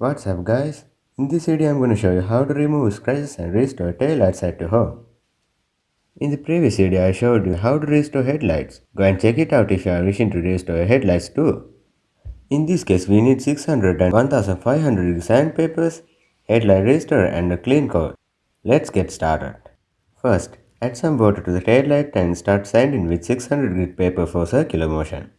What's up guys? In this video I'm going to show you how to remove scratches and restore taillights at your home. In the previous video I showed you how to restore headlights. Go and check it out if you are wishing to restore your headlights too. In this case we need 600 and 1500 sandpapers, headlight restorer and a clean coat. Let's get started. First, add some water to the taillight and start sanding with 600 grit paper for circular motion.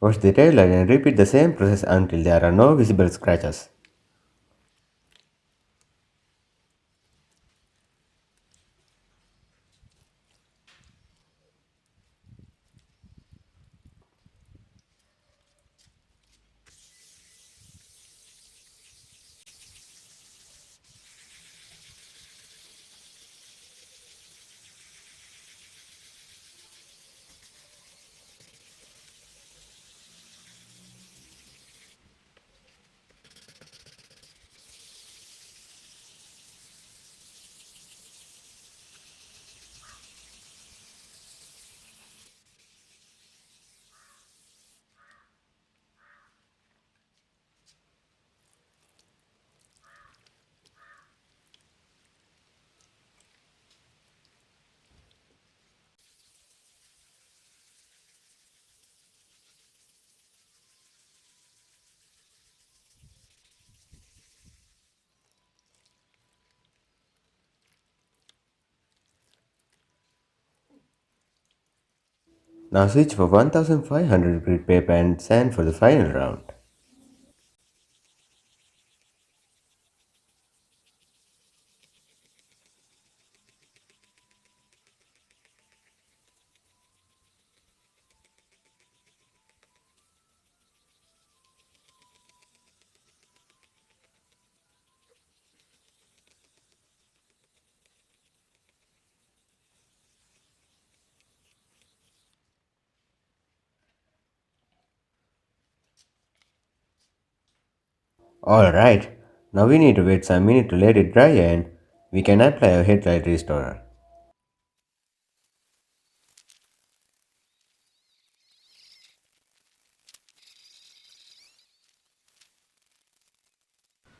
Wash the taillight and repeat the same process until there are no visible scratches. Now switch for 1500 grit paper and sand for the final round. Alright, now we need to wait some minute to let it dry and we can apply our headlight restorer.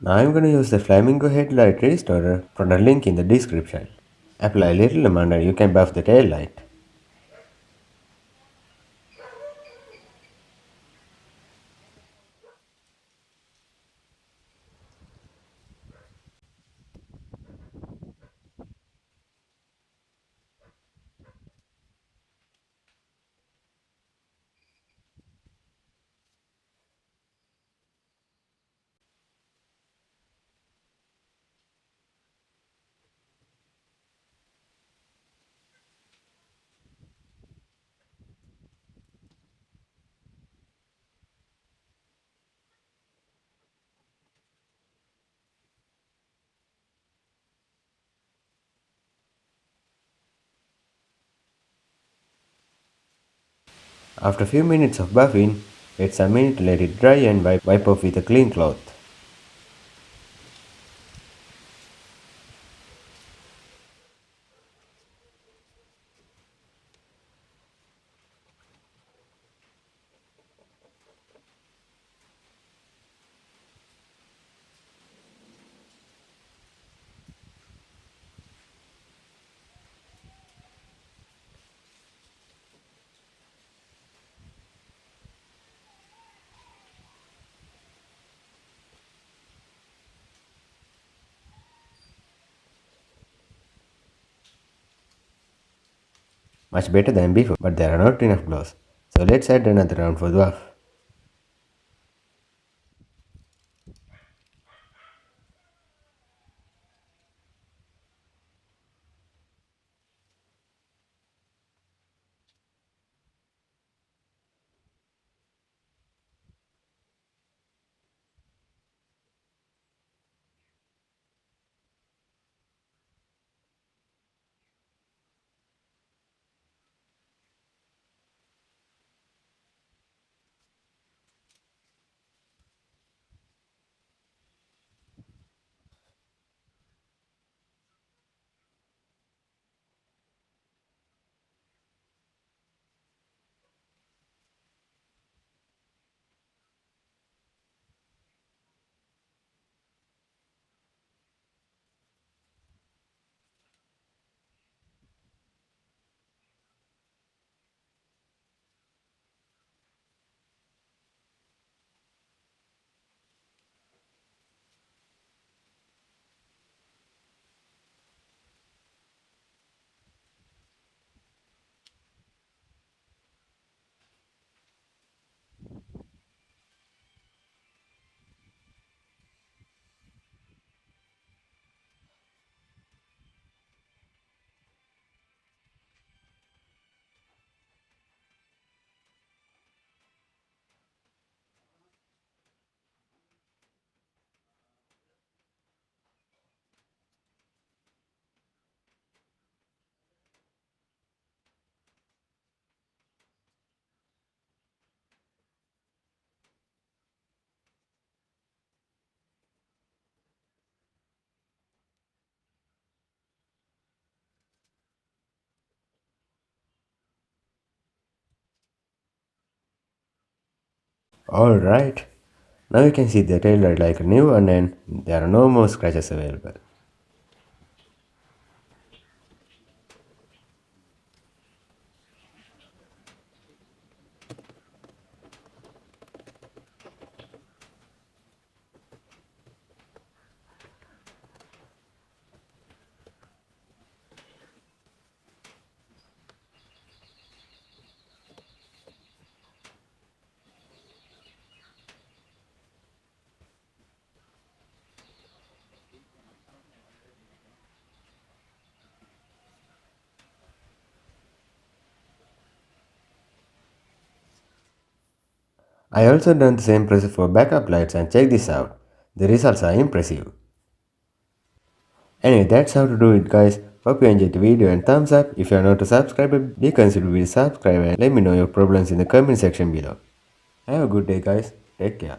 Now I'm gonna use the flamingo headlight restorer from the link in the description. Apply a little amount and you can buff the tail light. After a few minutes of buffing, wait some minute to let it dry and wipe off with a clean cloth. Much better than before, but there are not enough glows. So let's add another round for the buff. Alright, now you can see the taillight like new and then there are no more scratches available. I also done the same process for backup lights and check this out. The results are impressive. Anyway, that's how to do it guys. Hope you enjoyed the video and thumbs up. If you are not a subscriber, be considered to be a subscriber and let me know your problems in the comment section below. Have a good day guys. Take care.